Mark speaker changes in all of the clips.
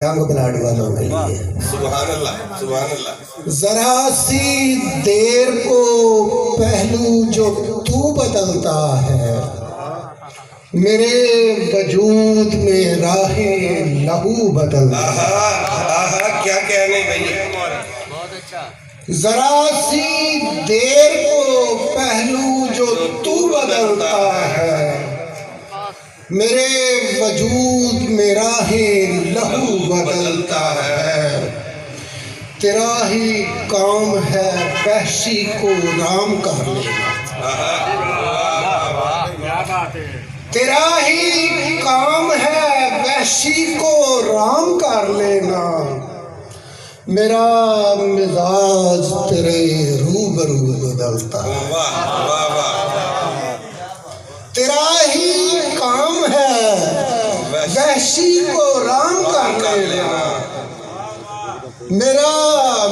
Speaker 1: Young blood والوں کے لیے
Speaker 2: سبحان اللہ سبحان اللہ.
Speaker 1: ذرا سی دیر کو پہلو جو تو بدلتا ہے، میرے وجود میں راہ لہو بدلتا ہے.
Speaker 2: آہا کیا کہنے بھائی.
Speaker 1: ذرا سی دیر کو پہلو جو تو بدلتا ہے، میرے وجود میں راہ لہو بدلتا ہے. تیرا ہی کام ہے وحشی کو رام کر لینا، تیرا ہی کام ہے وحشی کو رام کر لینا. میرا مزاج تیرے روبرو بدلتا ہے.
Speaker 2: واہ واہ واہ.
Speaker 1: تیرا ہی کام ہے وحشی کو رام کر لینا. میرا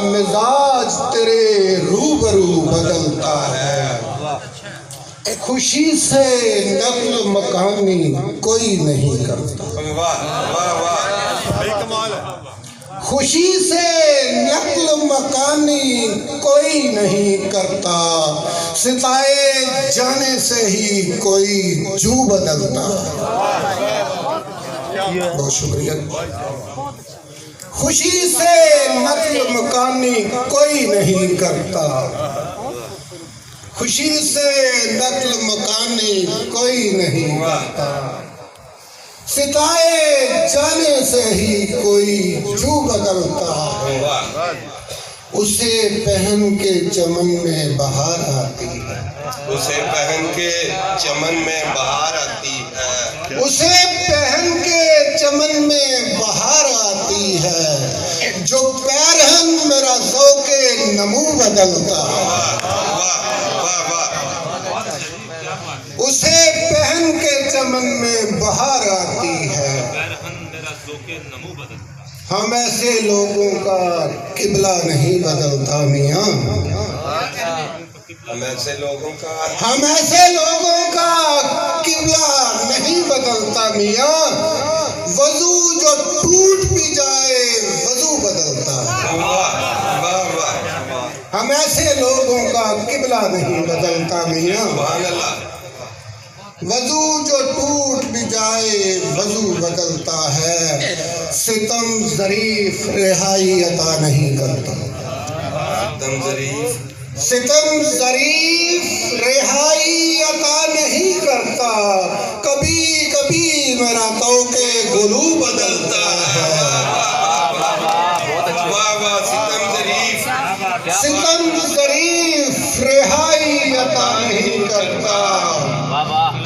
Speaker 1: مزاج تیرے روبرو بدلتا ہے. خوشی سے نقل مکانی کوئی نہیں کرتا،
Speaker 2: واہ واہ واہ.
Speaker 1: خوشی سے نقل مکانی کوئی نہیں کرتا. ستائے جانے سے ہی کوئی جو بدلتا. بہت شکریہ. خوشی سے نقل مکانی کوئی نہیں کرتا، خوشی سے نقل مکانی کوئی نہیں کرتا. ستائے جانے سے ہی کوئی جو بدلتا ہے. اسے پہن کے چمن میں بہار آتی ہے،
Speaker 2: اسے پہن کے چمن میں بہار آتی ہے.
Speaker 1: اسے پہن کے چمن میں بہار آتی ہے. جو پیرہن میرا ذوق نمو بدلتا ہے، اسے پہن کے چمن میں بہار آتی ہے. ہم ایسے لوگوں کا قبلہ نہیں بدلتا میاں،
Speaker 2: ہم ایسے لوگوں کا
Speaker 1: ہم ایسے لوگوں کا قبلہ نہیں بدلتا میاں. وضو جو ٹوٹ بھی جائے وضو بدلتا ہے.
Speaker 2: واہ واہ واہ.
Speaker 1: ہم ایسے لوگوں کا قبلہ نہیں بدلتا میاں.
Speaker 2: سبحان اللہ.
Speaker 1: وضو جو ٹوٹ بھی جائے وضو بدلتا ہے. ستم ظریف رہائی عطا نہیں کرتا،
Speaker 2: ستم ظریف
Speaker 1: ستم ظریف رہائی عطا نہیں کرتا. کبھی کبھی میرا توق گلو بدلتا ہے.
Speaker 2: واہ واہ. ستم ظریف
Speaker 1: ستم ظریف رہائی عطا نہیں کرتا.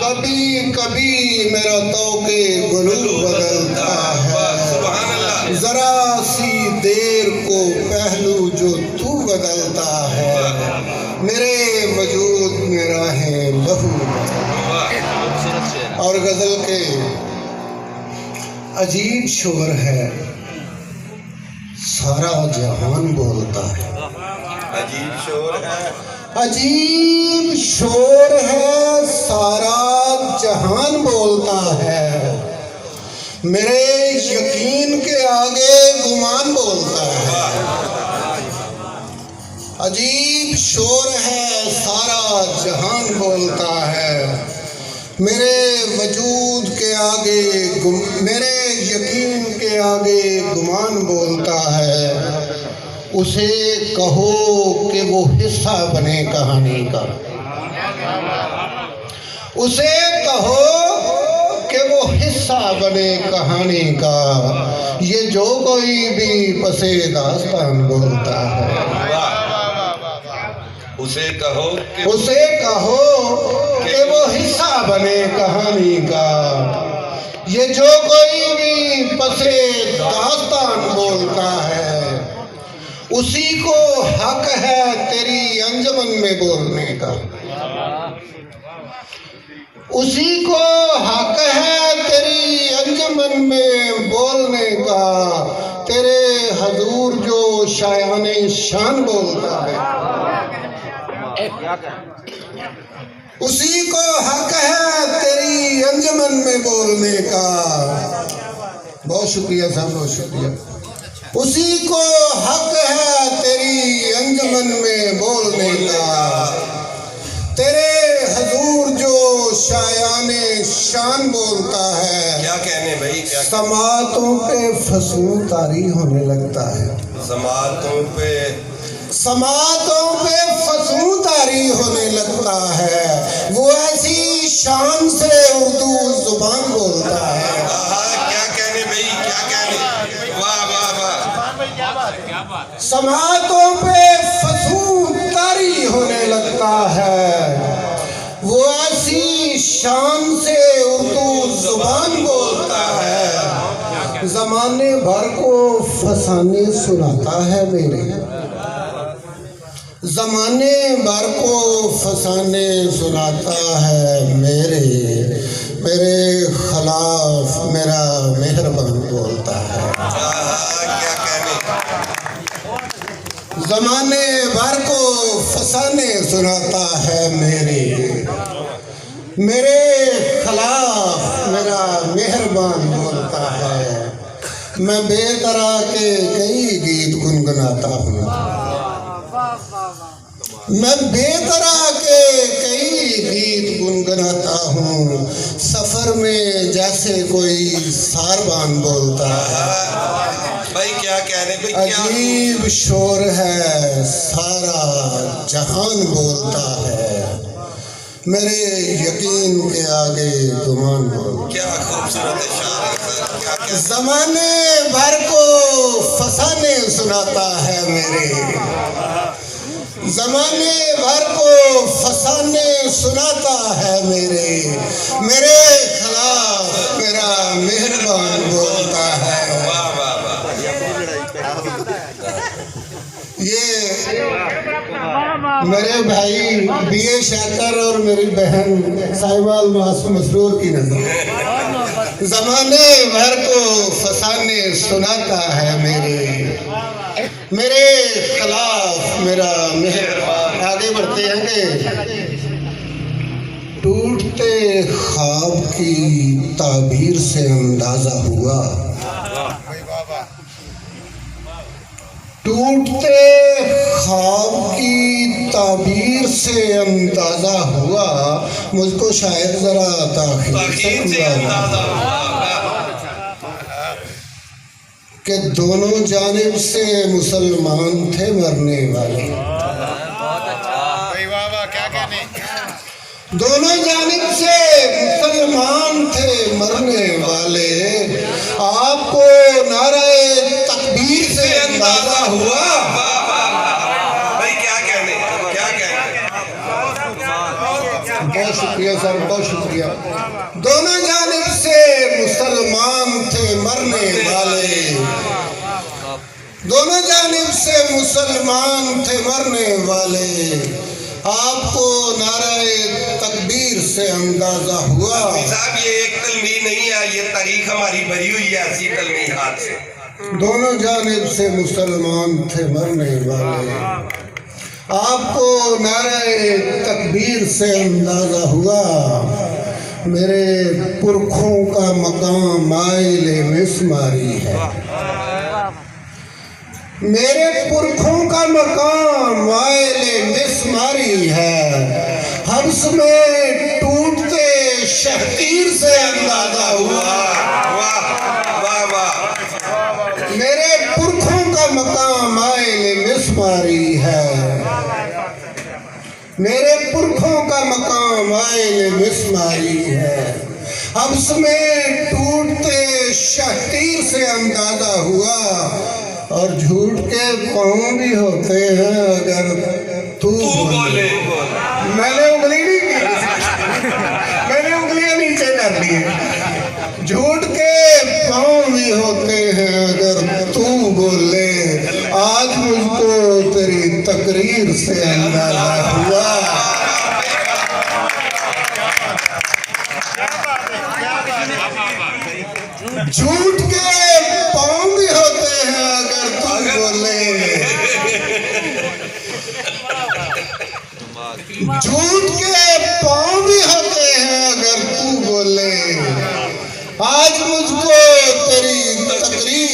Speaker 1: کبھی کبھی میرا توق گلو بدلتا ہے.
Speaker 2: سبحان اللہ.
Speaker 1: ذرا سی دیر کو پہلو جو تو بدلتا ہے، میرے وجود میں راہ لہو. اور غزل کے عجیب شور ہے، سارا جہان بولتا ہے.
Speaker 2: عجیب شور ہے،
Speaker 1: عجیب شور ہے، سارا جہان بولتا ہے. میرے یقین کے آگے گمان بولتا ہے. عجیب شور ہے، سارا جہان بولتا ہے. میرے وجود کے آگے میرے یقین کے آگے گمان بولتا ہے. اسے کہو کہ وہ حصہ بنے کہانی کا، اسے کہو کہ وہ حصہ بنے کہانی کا. یہ جو کوئی بھی پسے داستان بولتا ہے،
Speaker 2: اسے کہو کہ
Speaker 1: اسے کہو کہ وہ حصہ بنے کہانی کا. یہ جو کوئی بھی پسے داستان بولتا ہے، اسی کو حق ہے تیری انجمن میں بولنے کا. اسی کو حق ہے تیری انجمن میں بولنے کا. تیرے حضور جو شایان شان بولتا ہے، اسی کو حق ہے تیری انجمن میں بولنے کا. بہت شکریہ صاحب، بہت شکریہ۔ اسی کو حق ہے تیری انجمن میں بولنے کا، تیرے حضور جو شایان شان بولتا ہے،
Speaker 2: کیا کہنے بھائی، کیا
Speaker 1: سماعتوں پہ فسوں طاری ہونے لگتا ہے،
Speaker 2: سماعتوں پہ
Speaker 1: فسوں طاری ہونے لگتا ہے، وہ ایسی شان سے اردو زبان بولتا ہے۔
Speaker 2: کیا کہنے بھائی، کیا کہنے، واہ واہ واہ۔
Speaker 1: سماعتوں پہ فسوں طاری ہونے لگتا ہے، وہ ایسی شان سے اردو زبان بولتا ہے، زمانے بھر کو فسانے سناتا ہے میرے، زمانے بھر کو فسانے سناتا ہے میرے خلاف میرا مہربان بولتا ہے۔
Speaker 2: کیا کہنے،
Speaker 1: زمانے بھر کو فسانے سناتا ہے میرے خلاف میرا مہربان بولتا ہے۔ میں بے طرح کے کئی گیت گنگناتا ہوں، میں بے طرح کے کئی گیت گنگناتا ہوں، سفر میں جیسے کوئی ساربان بولتا ہے۔
Speaker 2: بھائی کیا کہنے بھائی، کیا
Speaker 1: عجیب شور ہے سارا جہان بولتا ہے، میرے یقین کے آگے گمان بولتا ہے۔
Speaker 2: کیا خوبصورت اشعار ہے سر، کیا کہنے،
Speaker 1: زمانے بھر کو فسانے سناتا ہے زمانے بھر کو فسانے سناتا ہے میرے خلاف میرا مہربان بولتا ہے۔
Speaker 2: واہ واہ واہ۔
Speaker 1: یہ میرے بھائی بی اے شاکر اور میری بہن صاحبہ الماس مسرور کی نظر، زمانے بھر کو فسانے سناتا ہے میرے خلاف میرا مہربان۔ آگے بڑھتے ہیں کہ ٹوٹتے خواب کی تعبیر سے اندازہ ہوا، ٹوٹتے خواب کی تعبیر سے اندازہ ہوا، مجھ کو شاید ذرا تاخیر سے اندازہ کہ دونوں جانب سے مسلمان تھے مرنے والے، دونوں جانب سے مسلمان تھے مرنے والے، آپ کو نعرہ تکبیر سے اندازہ ہوا۔
Speaker 2: بھائی کیا کہنے، کیا کہنے،
Speaker 1: بہت شکریہ سر، بہت شکریہ۔ دونوں جانب سے مسلمان تھے مرنے والے، دونوں جانب سے مسلمان تھے مرنے والے، آپ کو نعرہ تکبیر سے اندازہ ہوا۔
Speaker 2: صاحب یہ ایک تلمید نہیں ہے، یہ تاریخ ہماری بھری ہوئی ہے ایسی تلمیحات سے۔
Speaker 1: دونوں جانب سے مسلمان تھے مرنے والے، آپ کو نعرہ تکبیر سے اندازہ ہوا، میرے پرکھوں کا مقام مائل مسماری ہے، میرے پرکھوں کا مقام مائل مسماری ہے، حبس میں ٹوٹتے شہتیر سے اندازہ ہوا۔
Speaker 2: واہ واہ۔
Speaker 1: میرے پرکھوں کا مقام مائل مسماری ہے، میرے پرکھوں کا مقام مائل مسماری ہے، حبس میں ٹوٹتے شہتیر سے اندازہ ہوا، اور جھوٹ کے پاؤں بھی ہوتے ہیں اگر تو بولے۔ میں نے انگلی نہیں کی، میں نے انگلیاں نیچے کر دی، جھوٹ کے پاؤں بھی ہوتے ہیں اگر تو بولے، آج مجھ کو تیری تقریر سے اندازہ ہوا۔ جھوٹ کے پاؤں بھی ہوتے ہیں اگر تو بولے، جھوٹ کے پاؤں بھی ہوتے ہیں اگر تو بولے، آج مجھ کو تیری